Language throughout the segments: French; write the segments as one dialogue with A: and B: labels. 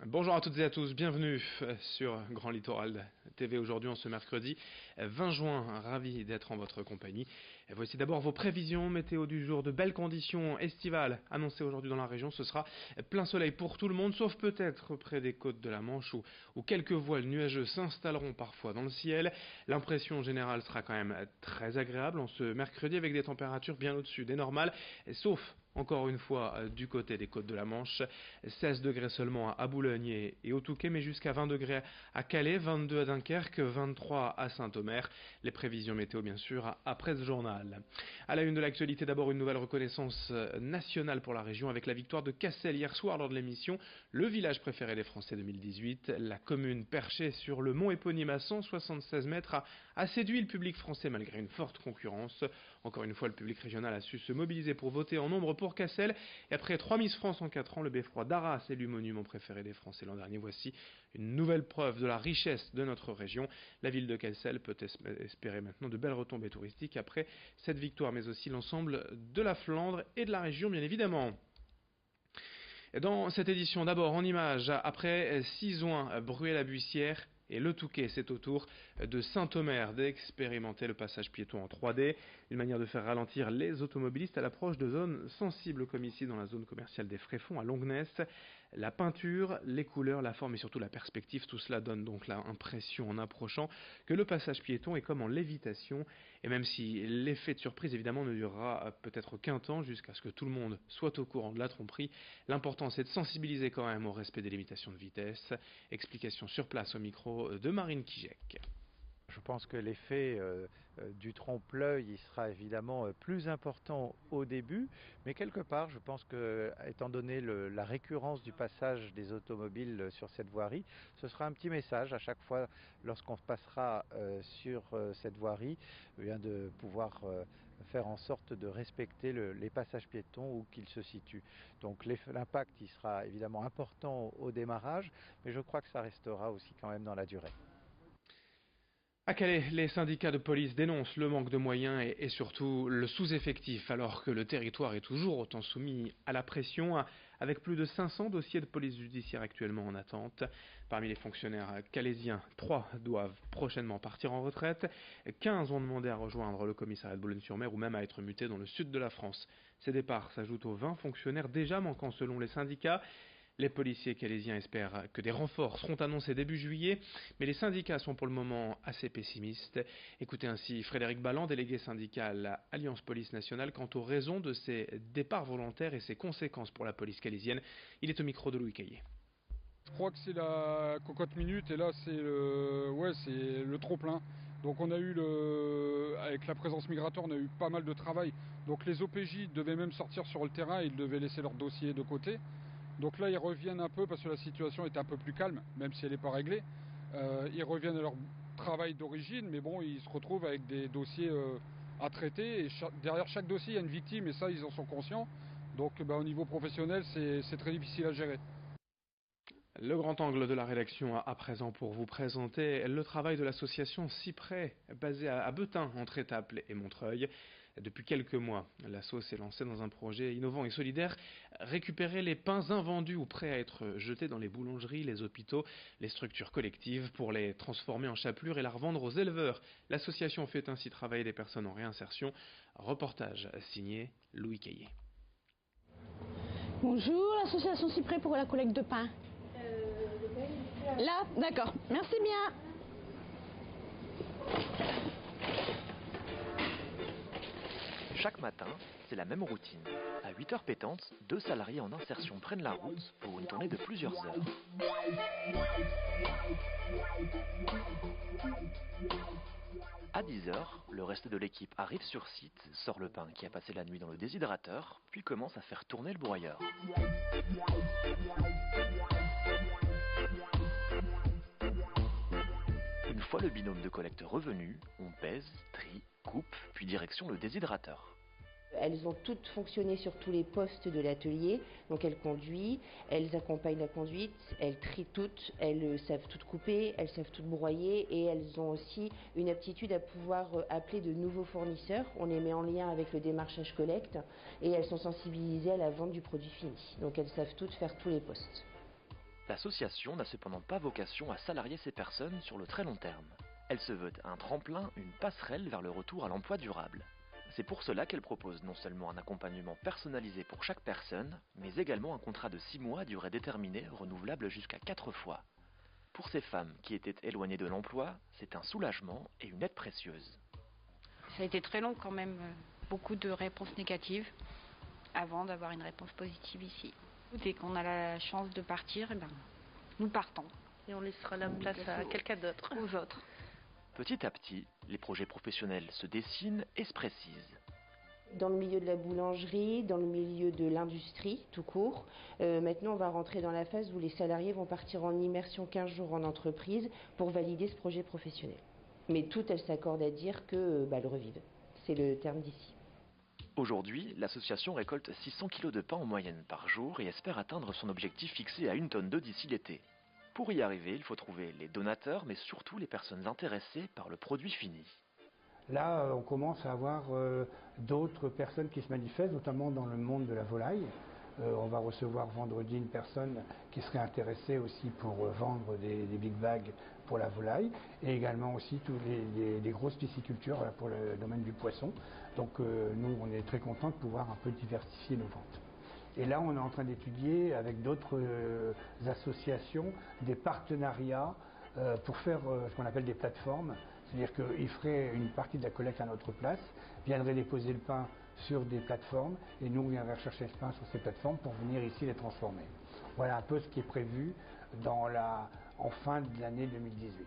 A: Bonjour à toutes et à tous, bienvenue sur Grand Littoral TV aujourd'hui en ce mercredi 20 juin, ravi d'être en votre compagnie. Voici d'abord vos prévisions météo du jour, de belles conditions estivales annoncées aujourd'hui dans la région. Ce sera plein soleil pour tout le monde, sauf peut-être près des côtes de la Manche où quelques voiles nuageux s'installeront parfois dans le ciel. L'impression générale sera quand même très agréable en ce mercredi avec des températures bien au-dessus des normales, sauf encore une fois du côté des côtes de la Manche, 16 degrés seulement à Boulogne et au Touquet, mais jusqu'à 20 degrés à Calais, 22 à Dunkerque, 23 à Saint-Omer. Les prévisions météo bien sûr après ce journal. À la une de l'actualité, d'abord une nouvelle reconnaissance nationale pour la région avec la victoire de Cassel hier soir lors de l'émission Le village préféré des Français 2018. La commune perchée sur le mont éponyme à 176 mètres a séduit le public français malgré une forte concurrence. Encore une fois, le public régional a su se mobiliser pour voter en nombre pour Cassel. Et après 3 Miss France en 4 ans, le beffroi d'Arras élu monument préféré des Français l'an dernier. Voici une nouvelle preuve de la richesse de notre région. La ville de Cassel peut espérer maintenant de belles retombées touristiques après cette victoire, mais aussi l'ensemble de la Flandre et de la région, bien évidemment. Dans cette édition, d'abord en images, après Sizouin, Bruay-la-Buissière et le Touquet, c'est au tour de Saint-Omer d'expérimenter le passage piéton en 3D, une manière de faire ralentir les automobilistes à l'approche de zones sensibles comme ici dans la zone commerciale des Fréfonds à Longueness. La peinture, les couleurs, la forme et surtout la perspective, tout cela donne donc l'impression en approchant que le passage piéton est comme en lévitation, et même si l'effet de surprise évidemment ne durera peut-être qu'un temps jusqu'à ce que tout le monde soit au courant de la tromperie, l'important c'est de sensibiliser quand même au respect des limitations de vitesse. Explication sur place au micro de Marine Kijek.
B: Je pense que l'effet du trompe-l'œil il sera évidemment plus important au début, mais quelque part je pense que, étant donné la récurrence du passage des automobiles sur cette voirie, ce sera un petit message à chaque fois lorsqu'on passera sur cette voirie, bien de pouvoir faire en sorte de respecter les passages piétons où qu'ils se situent. Donc l'impact il sera évidemment important au démarrage, mais je crois que ça restera aussi quand même dans la durée.
A: À Calais, les syndicats de police dénoncent le manque de moyens et surtout le sous-effectif, alors que le territoire est toujours autant soumis à la pression, avec plus de 500 dossiers de police judiciaire actuellement en attente. Parmi les fonctionnaires calaisiens, 3 doivent prochainement partir en retraite, 15 ont demandé à rejoindre le commissariat de Boulogne-sur-Mer ou même à être mutés dans le sud de la France. Ces départs s'ajoutent aux 20 fonctionnaires déjà manquants selon les syndicats. Les policiers calaisiens espèrent que des renforts seront annoncés début juillet, mais les syndicats sont pour le moment assez pessimistes. Écoutez ainsi Frédéric Balland, délégué syndical Alliance Police Nationale, quant aux raisons de ces départs volontaires et ses conséquences pour la police calaisienne. Il est au micro de Louis Caillé.
C: Je crois que c'est la cocotte minute et là c'est le trop plein. Donc on a eu avec la présence migratoire, on a eu pas mal de travail. Donc les OPJ devaient même sortir sur le terrain, ils devaient laisser leur dossier de côté. Donc là ils reviennent un peu parce que la situation est un peu plus calme, même si elle n'est pas réglée. Ils reviennent à leur travail d'origine, mais bon, ils se retrouvent avec des dossiers à traiter. Et derrière chaque dossier, il y a une victime et ça, ils en sont conscients. Donc au niveau professionnel, c'est très difficile à gérer.
A: Le grand angle de la rédaction à présent pour vous présenter le travail de l'association Cyprès, basée à Beutin, entre Étaples et Montreuil. Depuis quelques mois, l'asso s'est lancée dans un projet innovant et solidaire, récupérer les pains invendus ou prêts à être jetés dans les boulangeries, les hôpitaux, les structures collectives pour les transformer en chapelures et la revendre aux éleveurs. L'association fait ainsi travailler des personnes en réinsertion. Reportage signé Louis Caillé.
D: Bonjour, l'association Cyprès pour la collecte de pain. Là, d'accord. Merci bien.
E: Chaque matin, c'est la même routine. À 8h pétantes, 2 salariés en insertion prennent la route pour une tournée de plusieurs heures. À 10h, le reste de l'équipe arrive sur site, sort le pain qui a passé la nuit dans le déshydrateur, puis commence à faire tourner le broyeur. Une fois le binôme de collecte revenu, on pèse, trie, coupe, puis direction le déshydrateur.
F: Elles ont toutes fonctionné sur tous les postes de l'atelier, donc elles conduisent, elles accompagnent la conduite, elles trient toutes, elles savent toutes couper, elles savent toutes broyer et elles ont aussi une aptitude à pouvoir appeler de nouveaux fournisseurs. On les met en lien avec le démarchage collecte et elles sont sensibilisées à la vente du produit fini. Donc elles savent toutes faire tous les postes.
E: L'association n'a cependant pas vocation à salarier ces personnes sur le très long terme. Elle se veut un tremplin, une passerelle vers le retour à l'emploi durable. C'est pour cela qu'elle propose non seulement un accompagnement personnalisé pour chaque personne, mais également un contrat de 6 mois à durée déterminée, renouvelable jusqu'à 4 fois. Pour ces femmes qui étaient éloignées de l'emploi, c'est un soulagement et une aide précieuse.
G: Ça a été très long quand même, beaucoup de réponses négatives avant d'avoir une réponse positive ici. Dès qu'on a la chance de partir, nous partons.
H: Et on laissera la place à quelqu'un d'autre.
G: Aux autres.
E: Petit à petit, les projets professionnels se dessinent et se précisent.
F: Dans le milieu de la boulangerie, dans le milieu de l'industrie tout court. Maintenant, on va rentrer dans la phase où les salariés vont partir en immersion 15 jours en entreprise pour valider ce projet professionnel. Mais toutes, elles s'accordent à dire que le revivent. C'est le terme d'ici.
E: Aujourd'hui, l'association récolte 600 kg de pain en moyenne par jour et espère atteindre son objectif fixé à 1 tonne d'œufs d'ici l'été. Pour y arriver, il faut trouver les donateurs, mais surtout les personnes intéressées par le produit fini.
I: Là, on commence à avoir d'autres personnes qui se manifestent, notamment dans le monde de la volaille. On va recevoir vendredi une personne qui serait intéressée aussi pour vendre des big bags pour la volaille, et également aussi tous les grosses piscicultures pour le domaine du poisson. Donc nous, on est très contents de pouvoir un peu diversifier nos ventes. Et là, on est en train d'étudier avec d'autres associations des partenariats pour faire ce qu'on appelle des plateformes. C'est-à-dire qu'ils feraient une partie de la collecte à notre place, viendraient déposer le pain sur des plateformes, et nous, on viendrait rechercher ce pain sur ces plateformes pour venir ici les transformer. Voilà un peu ce qui est prévu en fin de l'année 2018.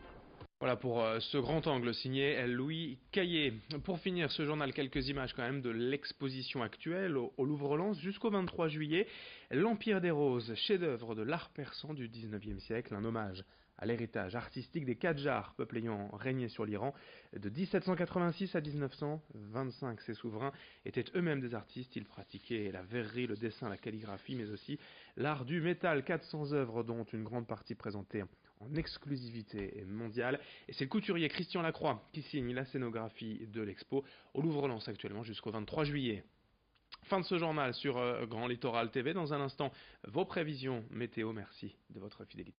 A: Voilà pour ce grand angle signé Louis Caillé. Pour finir ce journal, quelques images quand même de l'exposition actuelle au Louvre-Lens jusqu'au 23 juillet. L'Empire des Roses, chef-d'œuvre de l'art persan du 19e siècle, un hommage à l'héritage artistique des Qadjars, peuple ayant régné sur l'Iran de 1786 à 1925. Ces souverains étaient eux-mêmes des artistes, ils pratiquaient la verrerie, le dessin, la calligraphie, mais aussi l'art du métal. 400 œuvres dont une grande partie présentée en exclusivité mondiale. Et c'est le couturier Christian Lacroix qui signe la scénographie de l'expo au Louvre-Lens actuellement jusqu'au 23 juillet. Fin de ce journal sur Grand Littoral TV. Dans un instant, vos prévisions météo. Merci de votre fidélité.